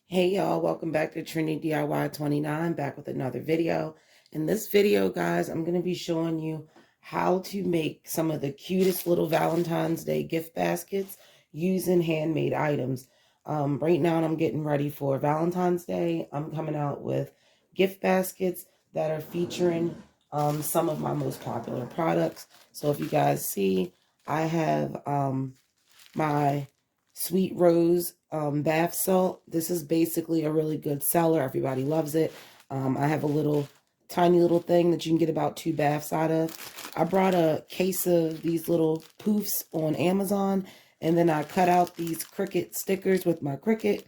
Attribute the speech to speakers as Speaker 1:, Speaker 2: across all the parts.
Speaker 1: Hey y'all, welcome back to Trinity DIY 29, back with another video. In this video, guys, I'm going to be showing you how to make some of the cutest little Valentine's Day gift baskets using handmade items. Right now, I'm getting ready for Valentine's Day. I'm coming out with gift baskets that are featuring some of my most popular products. So if you guys see, I have my Sweet Rose bath salt. This is basically a really good seller. Everybody loves it. I have a tiny little thing that you can get about 2 baths out of. I brought a case of these little poofs on Amazon, and then I cut out these Cricut stickers with my Cricut,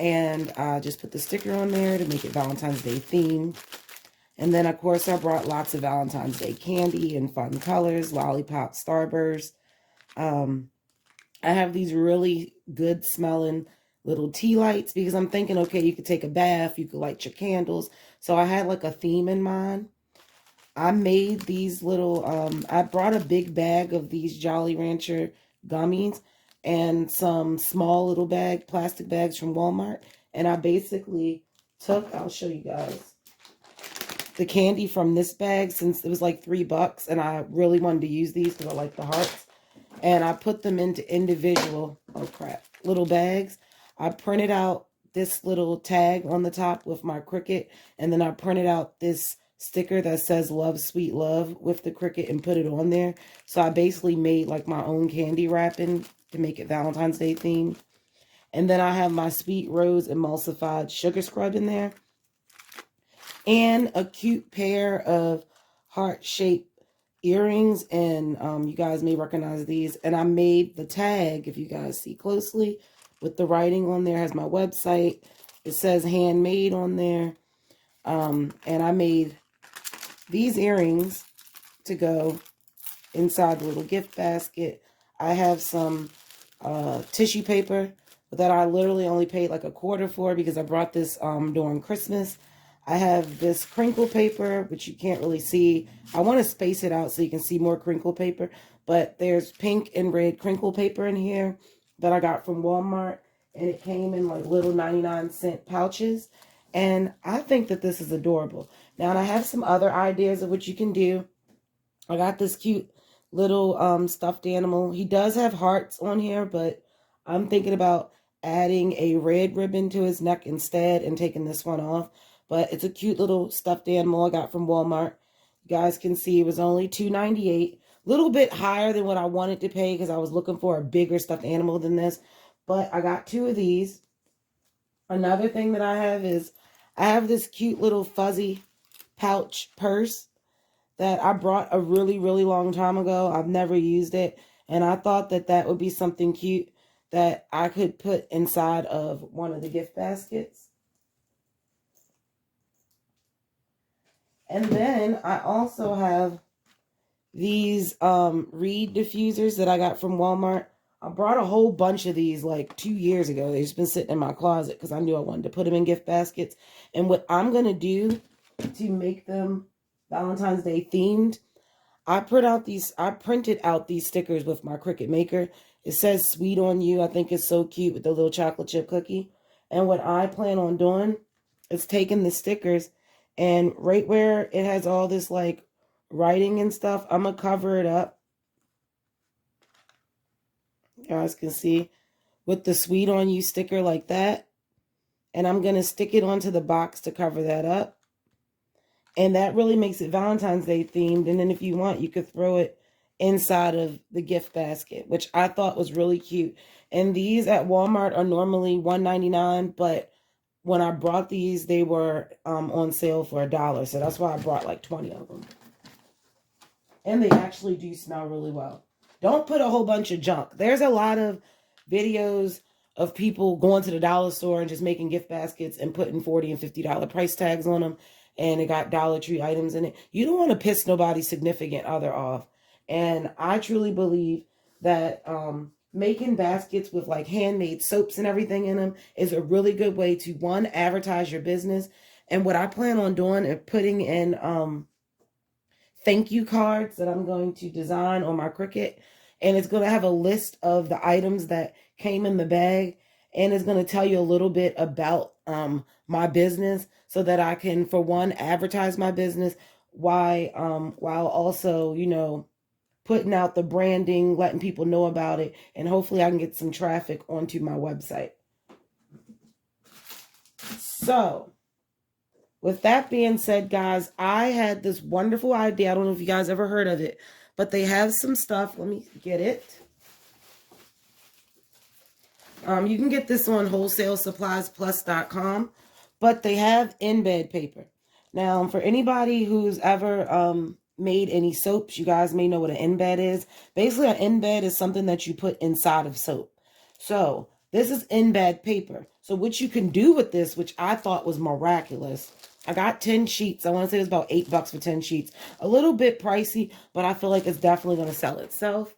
Speaker 1: and I just put the sticker on there to make it Valentine's Day themed. And then, of course, I brought lots of Valentine's Day candy in fun colors, lollipop, starburst. I have these really good smelling little tea lights because I'm thinking, okay, you could take a bath, you could light your candles. So I had like a theme in mind. I made these little, I brought a big bag of these Jolly Rancher gummies and some small little plastic bags from Walmart. And I basically I'll show you guys, the candy from this bag since it was like $3 and I really wanted to use these because I like the hearts. And I put them into individual, little bags. I printed out this little tag on the top with my Cricut, and then I printed out this sticker that says Love Sweet Love with the Cricut and put it on there. So I basically made like my own candy wrapping to make it Valentine's Day themed. And then I have my Sweet Rose emulsified sugar scrub in there, and a cute pair of heart-shaped earrings, and you guys may recognize these. And I made the tag, if you guys see closely, with the writing on there. Has my website. It says handmade on there. And I made these earrings to go inside the little gift basket. I have some tissue paper that I literally only paid like $1 for because I brought this during Christmas. I have this crinkle paper, which you can't really see. I want to space it out so you can see more crinkle paper. But there's pink and red crinkle paper in here that I got from Walmart. And it came in like little 99-cent pouches. And I think that this is adorable. Now, and I have some other ideas of what you can do. I got this cute little stuffed animal. He does have hearts on here, but I'm thinking about adding a red ribbon to his neck instead and taking this one off. But it's a cute little stuffed animal I got from Walmart. You guys can see it was only $2.98. A little bit higher than what I wanted to pay because I was looking for a bigger stuffed animal than this. But I got 2 of these. Another thing that I have is I have this cute little fuzzy pouch purse that I brought a really, really long time ago. I've never used it. And I thought that that would be something cute that I could put inside of one of the gift baskets. And then I also have these reed diffusers that I got from Walmart. I brought a whole bunch of these like 2 years ago. They've just been sitting in my closet because I knew I wanted to put them in gift baskets. And what I'm going to do to make them Valentine's Day themed, I printed out these stickers with my Cricut Maker. It says sweet on you. I think it's so cute with the little chocolate chip cookie. And what I plan on doing is taking the stickers, and right where it has all this like writing and stuff, I'm going to cover it up. You guys can see with the sweet on you sticker like that. And I'm going to stick it onto the box to cover that up. And that really makes it Valentine's Day themed. And then if you want, you could throw it inside of the gift basket, which I thought was really cute. And these at Walmart are normally $1.99, but when I brought these, they were on sale for $1. So that's why I brought like 20 of them. And they actually do smell really well. Don't put a whole bunch of junk. There's a lot of videos of people going to the dollar store and just making gift baskets and putting $40 and $50 price tags on them. And it got Dollar Tree items in it. You don't want to piss nobody's significant other off. And I truly believe that making baskets with like handmade soaps and everything in them is a really good way to, one, advertise your business. And what I plan on doing is putting in thank you cards that I'm going to design on my Cricut. And it's going to have a list of the items that came in the bag. and it's going to tell you a little bit about my business so that I can, for one, advertise my business while also, you know, putting out the branding, letting people know about it, and hopefully I can get some traffic onto my website. So, with that being said, guys, I had this wonderful idea. I don't know if you guys ever heard of it, but they have some stuff. Let me get it. You can get this on wholesalesuppliesplus.com, but they have embed paper. Now, for anybody who's ever made any soaps, you guys may know what an embed is. Basically, an embed is something that you put inside of soap. So this is embed paper. So what you can do with this, which I thought was miraculous, I got 10 sheets. I want to say it was about $8 for 10 sheets. A little bit pricey, but I feel like it's definitely going to sell itself.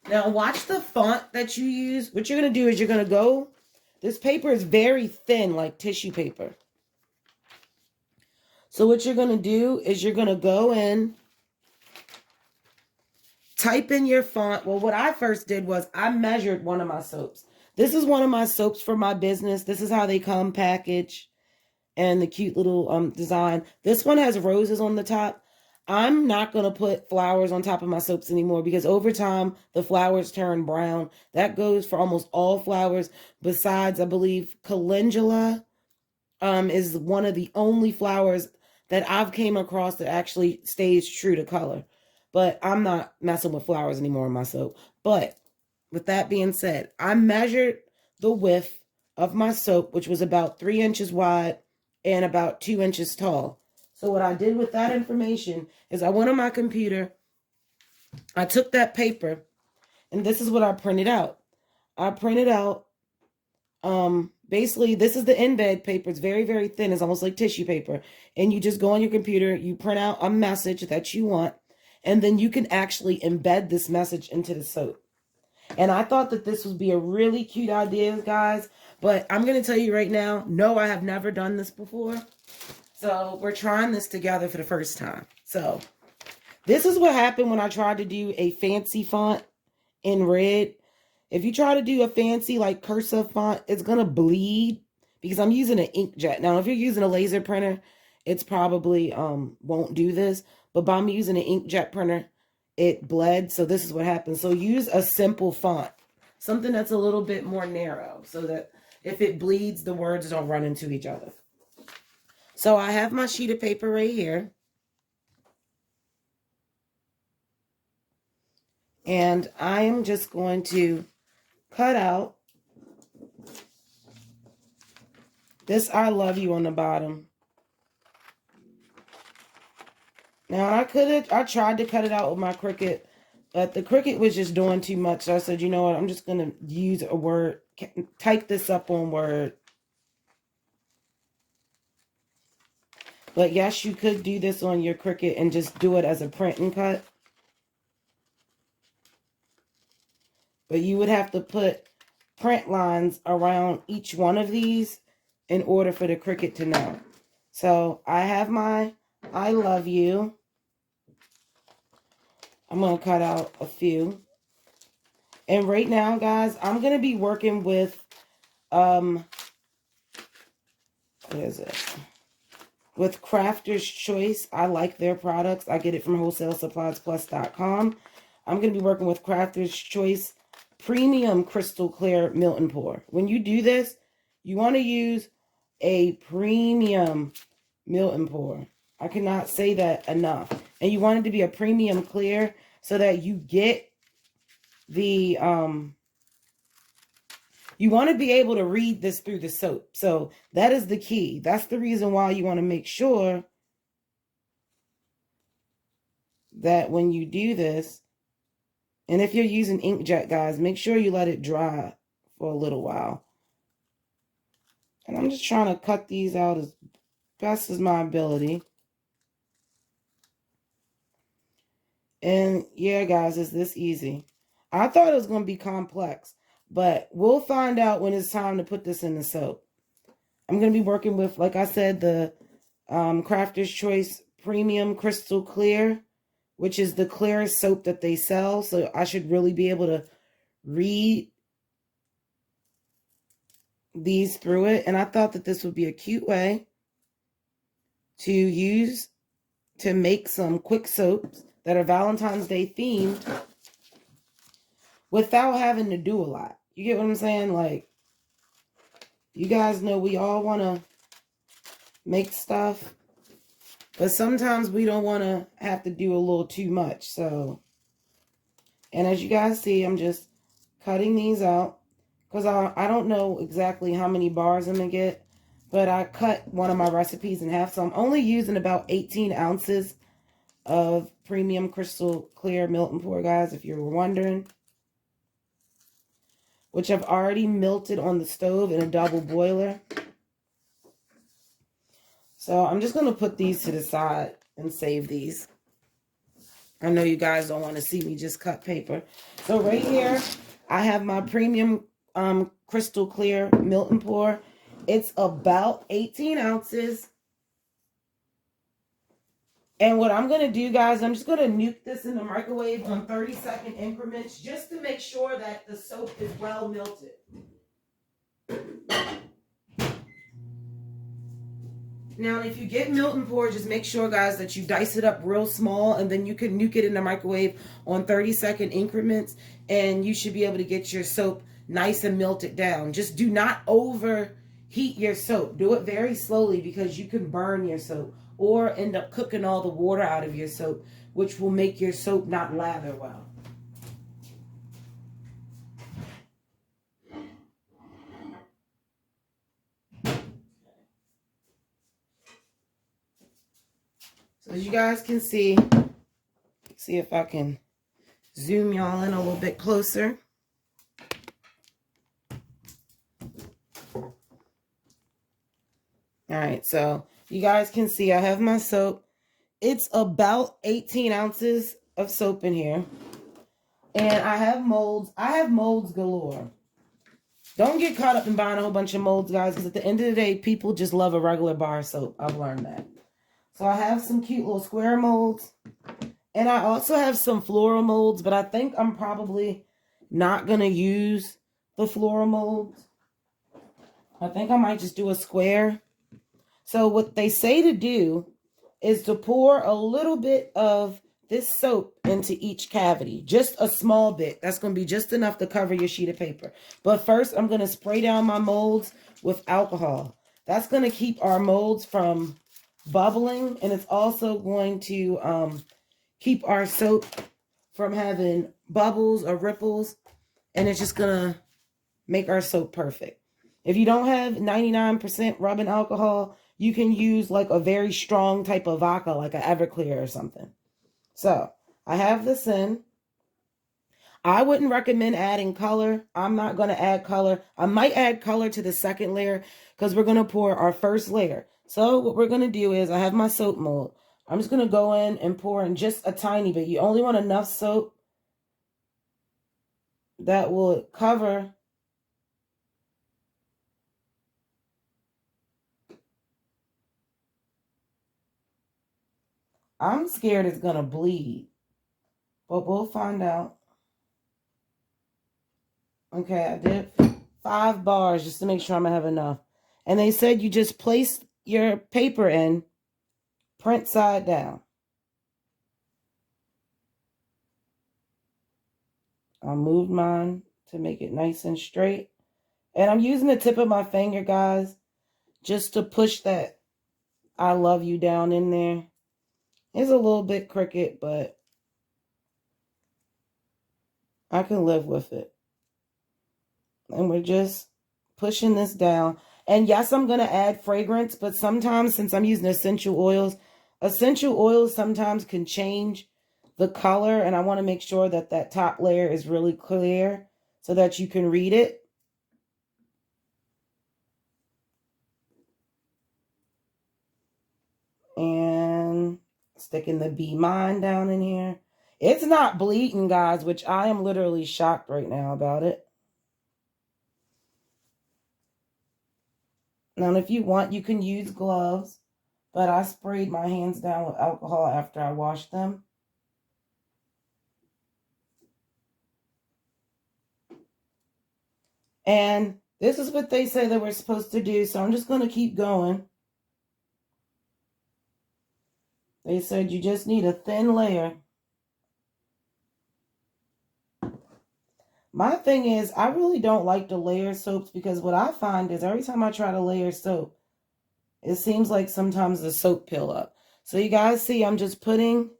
Speaker 1: Now, watch the font that you use. What you're going to do is you're going to go, this paper is very thin, like tissue paper. So what you're going to do is you're going to go in, type in your font. Well, what I first did was I measured one of my soaps. This is one of my soaps for my business. This is how they come packaged and the cute little design. This one has roses on the top. I'm not going to put flowers on top of my soaps anymore because over time, the flowers turn brown. That goes for almost all flowers besides, I believe, calendula is one of the only flowers that I've came across that actually stays true to color. But I'm not messing with flowers anymore in my soap. But with that being said, I measured the width of my soap, which was about 3 inches wide and about 2 inches tall. So what I did with that information is I went on my computer, I took that paper, and this is what I printed out. I printed out, basically, this is the embed paper. It's very, very thin. It's almost like tissue paper. And you just go on your computer, you print out a message that you want, and then you can actually embed this message into the soap. And I thought that this would be a really cute idea, guys. But I'm going to tell you right now, no, I have never done this before. So we're trying this together for the first time. So this is what happened when I tried to do a fancy font in red. If you try to do a fancy like cursive font, it's going to bleed because I'm using an inkjet. Now, if you're using a laser printer, it's probably won't do this. But by me using an inkjet printer, it bled. So this is what happens. So use a simple font, something that's a little bit more narrow so that if it bleeds, the words don't run into each other. So I have my sheet of paper right here. And I am just going to cut out this I love you on the bottom. Now I tried to cut it out with my Cricut, but the Cricut was just doing too much. So I said, you know what, I'm just going to use a Word, type this up on Word. But yes, you could do this on your Cricut and just do it as a print and cut. But you would have to put print lines around each one of these in order for the Cricut to know. So I have my I love you. I'm going to cut out a few. And right now, guys, I'm going to be working with, what is it? With Crafter's Choice. I like their products. I get it from wholesalesuppliesplus.com. I'm going to be working with Crafter's Choice Premium Crystal Clear Melt and Pour. When you do this, you want to use a premium melt and pour. I cannot say that enough. And you want it to be a premium clear so that you get the, you want to be able to read this through the soap. So that is the key. That's the reason why you want to make sure that when you do this, and if you're using inkjet, guys, make sure you let it dry for a little while. And I'm just trying to cut these out as best as my ability. And yeah, guys, it's this easy. I thought it was going to be complex, but we'll find out when it's time to put this in the soap. I'm going to be working with, like I said, the Crafter's Choice Premium Crystal Clear, which is the clearest soap that they sell. So I should really be able to read these through it. And I thought that this would be a cute way to use to make some quick soaps that are Valentine's Day themed without having to do a lot. You get what I'm saying? Like, you guys know we all want to make stuff, but sometimes we don't want to have to do a little too much. So, and as you guys see, I'm just cutting these out because I don't know exactly how many bars I'm going to get, but I cut one of my recipes in half. So I'm only using about 18 ounces of premium crystal clear melt and pour, guys, if you were wondering, which I've already melted on the stove in a double boiler. So I'm just going to put these to the side and save these. I know you guys don't want to see me just cut paper. So right here, I have my premium crystal clear melt and pour. It's about 18 ounces. And what I'm going to do, guys, I'm just going to nuke this in the microwave on 30-second increments just to make sure that the soap is well melted. Now, if you get melt and pour, just make sure, guys, that you dice it up real small, and then you can nuke it in the microwave on 30-second increments, and you should be able to get your soap nice and melted down. Just do not overheat your soap. Do it very slowly because you can burn your soap or end up cooking all the water out of your soap, which will make your soap not lather well. So as you guys can see if I can zoom y'all in a little bit closer. All right, so you guys can see I have my soap. It's about 18 ounces of soap in here. And I have molds. I have molds galore. Don't get caught up in buying a whole bunch of molds, guys, because at the end of the day, people just love a regular bar soap. I've learned that. So I have some cute little square molds. And I also have some floral molds, but I think I'm probably not going to use the floral molds. I think I might just do a square. So what they say to do is to pour a little bit of this soap into each cavity. Just a small bit. That's going to be just enough to cover your sheet of paper. But first, I'm going to spray down my molds with alcohol. That's going to keep our molds from bubbling. And it's also going to keep our soap from having bubbles or ripples. And it's just going to make our soap perfect. If you don't have 99% rubbing alcohol, you can use like a very strong type of vodka, like an Everclear or something. So I have this in. I wouldn't recommend adding color. I'm not going to add color. I might add color to the second layer because we're going to pour our first layer. So what we're going to do is I have my soap mold. I'm just going to go in and pour in just a tiny bit. You only want enough soap that will cover I'm scared it's going to bleed, but we'll find out. Okay, I did 5 bars just to make sure I'm going to have enough. And they said you just place your paper in, print side down. I'll move mine to make it nice and straight. And I'm using the tip of my finger, guys, just to push that I love you down in there. It's a little bit crooked, but I can live with it. And we're just pushing this down. And yes, I'm going to add fragrance, but sometimes since I'm using essential oils sometimes can change the color. And I want to make sure that that top layer is really clear so that you can read it. And sticking the Be Mine down in here. It's not bleeding, guys, which I am literally shocked right now about it. Now, if you want, you can use gloves, but I sprayed my hands down with alcohol after I washed them. And This is what they say that we're supposed to do, so I'm just going to keep going. They said you just need a thin layer. My thing is, I really don't like to layer soaps because what I find is every time I try to layer soap, it seems like sometimes the soap peel up. So you guys see, I'm just putting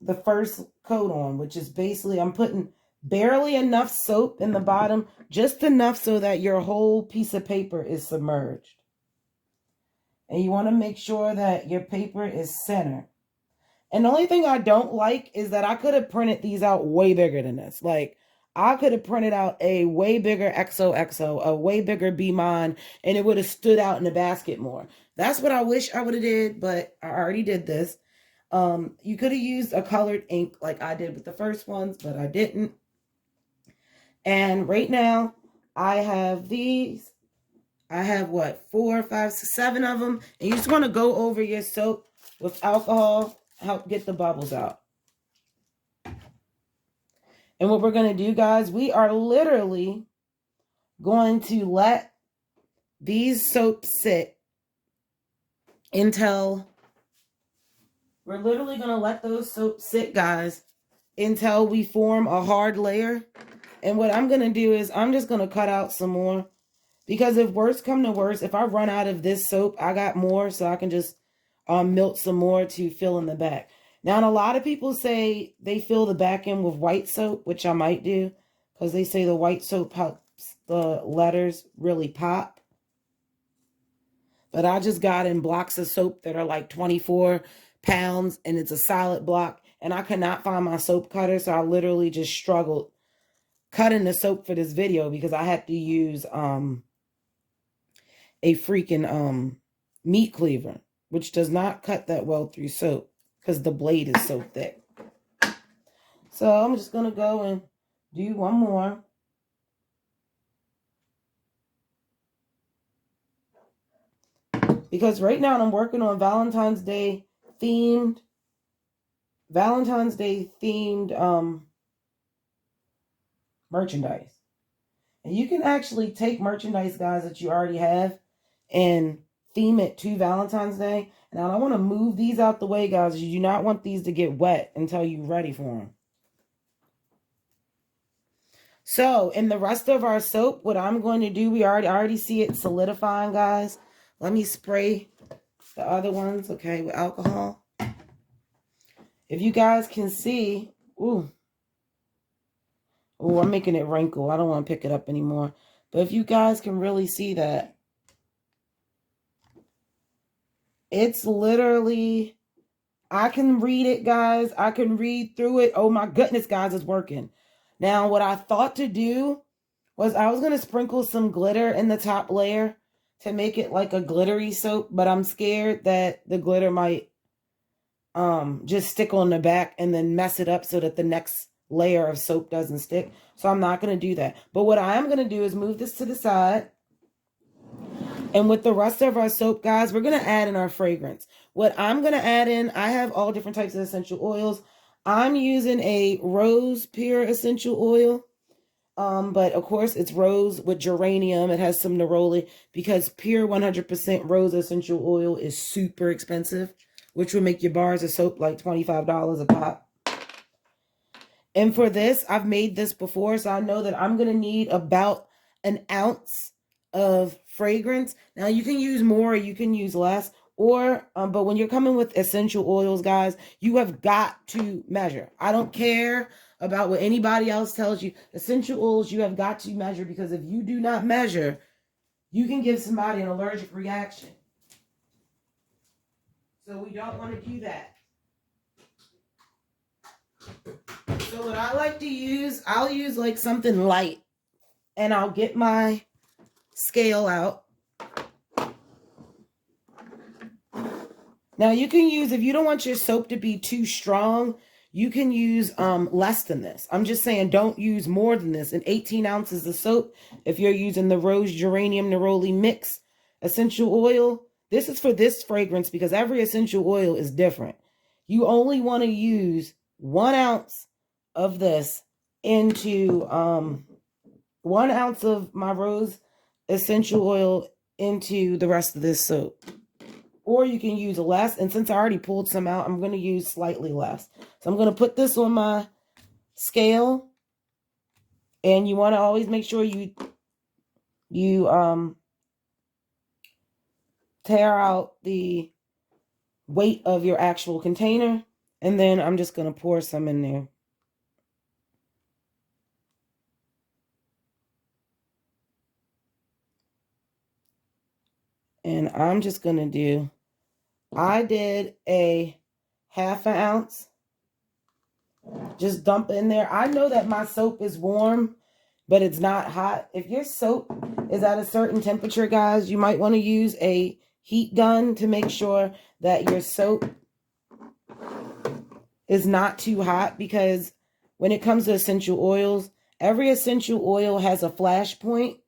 Speaker 1: the first coat on, which is basically, I'm putting barely enough soap in the bottom, just enough so that your whole piece of paper is submerged. And you want to make sure that your paper is centered. And the only thing I don't like is that I could have printed these out way bigger than this. Like, I could have printed out a way bigger XOXO, a way bigger Be Mine, and it would have stood out in the basket more. That's what I wish I would have did, but I already did this. You could have used a colored ink like I did with the first ones, but I didn't. And right now, I have these. I have what, 4, 5, 6, 7 of them. And you just want to go over your soap with alcohol, help get the bubbles out. And what we're going to do, guys, we are literally going to let these soaps sit until, we're literally going to let those soaps sit, guys, until we form a hard layer. And what I'm going to do is I'm just going to cut out some more. Because if worse come to worse, if I run out of this soap, I got more, so I can just melt some more to fill in the back. Now, and a lot of people say they fill the back end with white soap, which I might do, because they say the white soap helps the letters really pop. But I just got in blocks of soap that are like 24 pounds, and it's a solid block, and I could not find my soap cutter, so I literally just struggled cutting the soap for this video because I had to use a freaking meat cleaver, which does not cut that well through soap because the blade is so thick. So I'm just going to go and do one more. Because right now I'm working on Valentine's Day themed merchandise. And you can actually take merchandise, guys, that you already have and theme it to Valentine's Day. Now, I want to move these out the way, guys. You do not want these to get wet until you're ready for them. So, in the rest of our soap, what I'm going to do, I already see it solidifying, guys. Let me spray the other ones, okay, with alcohol. If you guys can see, ooh, I'm making it wrinkle. I don't want to pick it up anymore. But if you guys can really see that, it's literally, I can read it, guys. I can read through it. Oh my goodness, guys, it's working. Now, what I thought to do was I was going to sprinkle some glitter in the top layer to make it like a glittery soap, but I'm scared that the glitter might just stick on the back and then mess it up so that the next layer of soap doesn't stick. So I'm not going to do that. But what I am going to do is move this to the side. And with the rest of our soap, guys, we're going to add in our fragrance. What I'm going to add in, I have all different types of essential oils. I'm using a rose pure essential oil. But of course it's rose with geranium. It has some neroli because pure 100% rose essential oil is super expensive, which will make your bars of soap like $25 a pop. And for this, I've made this before, so I know that I'm going to need about an ounce of fragrance. Now, you can use more or you can use less, or but when you're coming with essential oils, guys, you have got to measure. I don't care about what anybody else tells you. Essential oils, you have got to measure, because if you do not measure, you can give somebody an allergic reaction. So we don't want to do that. So what I like to use, I'll use like something light, and I'll get my scale out. Now you can use, if you don't want your soap to be too strong, you can use less than this. I'm just saying don't use more than this. And 18 ounces of soap, if you're using the rose geranium neroli mix essential oil, this is for this fragrance because every essential oil is different. You only want to use 1 ounce of this into 1 ounce of my rose essential oil into the rest of this soap. Or you can use less. And since I already pulled some out, I'm going to use slightly less. So I'm going to put this on my scale. And you want to always make sure you tear out the weight of your actual container. And then I'm just going to pour some in there. And I'm just going to do, I did a 1/2 ounce. Just dump in there. I know that my soap is warm, but it's not hot. If your soap is at a certain temperature, guys, you might want to use a heat gun to make sure that your soap is not too hot, because when it comes to essential oils, every essential oil has a flash point,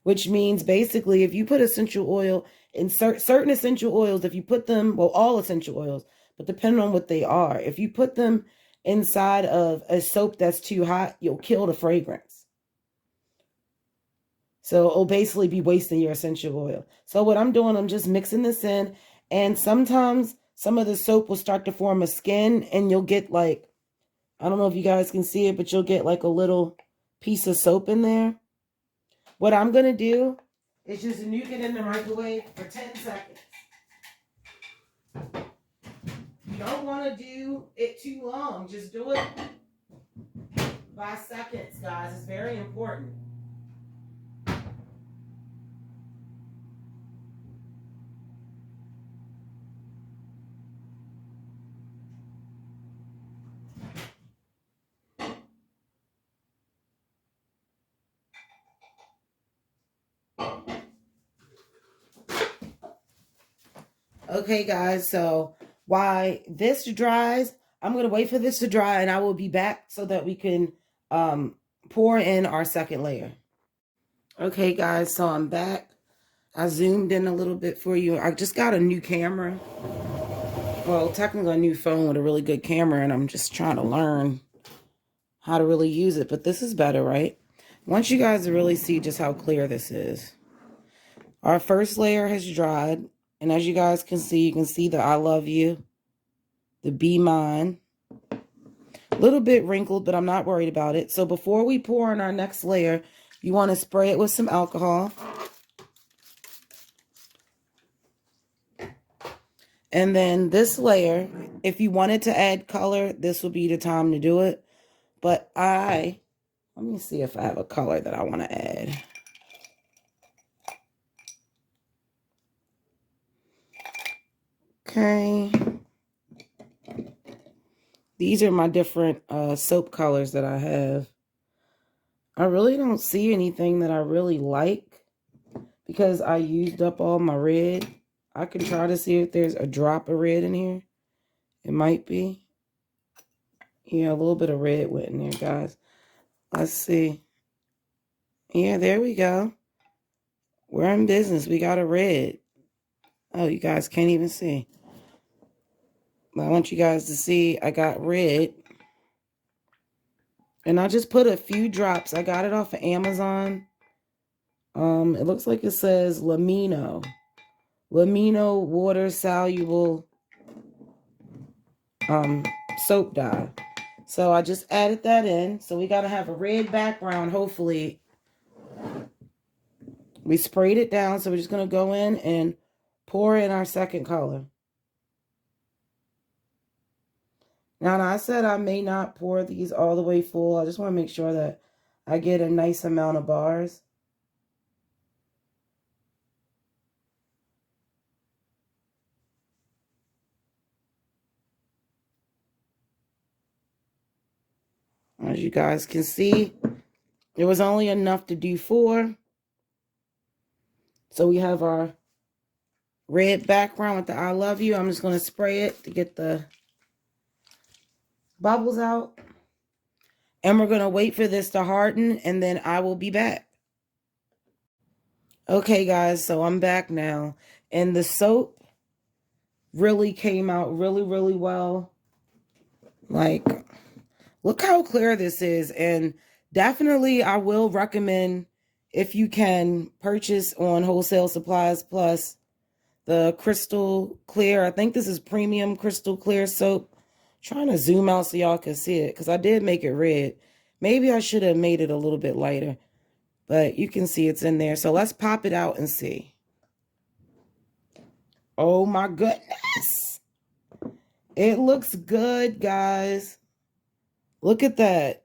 Speaker 1: which means basically if you put essential oil in certain essential oils, if you put them, well, all essential oils, but depending on what they are, if you put them inside of a soap that's too hot, you'll kill the fragrance. So it'll basically be wasting your essential oil. So what I'm doing, I'm just mixing this in, and sometimes some of the soap will start to form a skin, and you'll get like, I don't know if you guys can see it, but you'll get like a little piece of soap in there. What I'm going to do is just nuke it in the microwave for 10 seconds. You don't want to do it too long. Just do it by seconds, guys. It's very important. Okay, guys, so while this dries, I'm going to wait for this to dry, and I will be back so that we can pour in our second layer. Okay, guys, so I'm back. I zoomed in a little bit for you. I just got a new camera. Well, technically a new phone with a really good camera, and I'm just trying to learn how to really use it. But this is better, right? I want you guys to really see just how clear this is. Our first layer has dried. And as you guys can see the I love you, the be mine. A little bit wrinkled, but I'm not worried about it. So before we pour in our next layer, you want to spray it with some alcohol. And then this layer, if you wanted to add color, this would be the time to do it. But let me see if I have a color that I want to add. Okay. These are my different soap colors that I have. I really don't see anything that I really like because I used up all my red. I can try to see if there's a drop of red in here. It might be. Yeah, a little bit of red went in there, guys. Let's see. Yeah, there we go. We're in business. We got a red. Oh, you guys can't even see. But I want you guys to see I got red. And I just put a few drops. I got it off of Amazon. It looks like it says Lamino. Lamino water soluble soap dye. So I just added that in. So we got to have a red background, hopefully. We sprayed it down, so we're just going to go in and pour in our second color. Now, I said I may not pour these all the way full. I just want to make sure that I get a nice amount of bars. As you guys can see, it was only enough to do 4. So we have our red background with the I love you. I'm just going to spray it to get the bubbles out. And we're going to wait for this to harden, and then I will be back. Okay, guys, so I'm back now. And the soap really came out really, really well. Like, Look how clear this is. And definitely I will recommend, if you can, purchase on Wholesale Supplies Plus the crystal clear. I think this is premium crystal clear soap. I'm trying to zoom out so y'all can see it, because I did make it red. Maybe I should have made it a little bit lighter, but you can see it's in there. So let's pop it out and see. Oh my goodness. It looks good, guys. Look at that.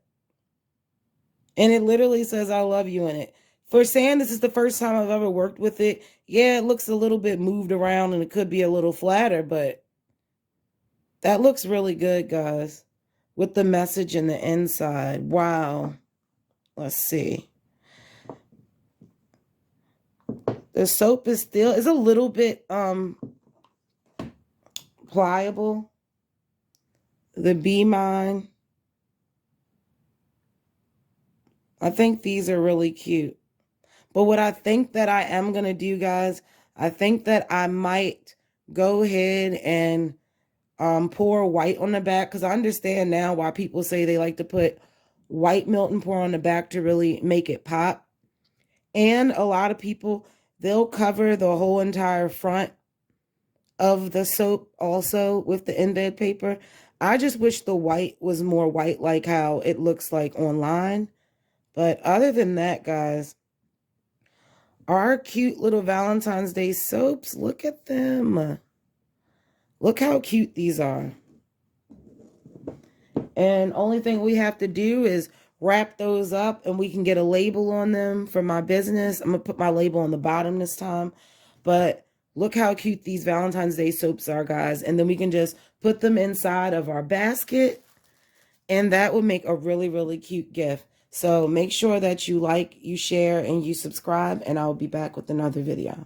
Speaker 1: And it literally says I love you in it. For saying this is the first time I've ever worked with it, yeah, it looks a little bit moved around and it could be a little flatter, but that looks really good, guys. With the message in the inside. Wow. Let's see. The soap is still, it's a little bit pliable. The Be Mine. I think these are really cute. But what I think that I am going to do, guys, I think that I might go ahead and pour white on the back, because I understand now why people say they like to put white melt and pour on the back to really make it pop. And a lot of people, they'll cover the whole entire front of the soap also with the embed paper. I just wish the white was more white like how it looks like online. But other than that, guys, our cute little Valentine's Day soaps, look at them. Look how cute these are. And only thing we have to do is wrap those up and we can get a label on them for my business. I'm going to put my label on the bottom this time. But look how cute these Valentine's Day soaps are, guys. And then we can just put them inside of our basket. And that would make a really, really cute gift. So make sure that you like, you share, and you subscribe. And I'll be back with another video.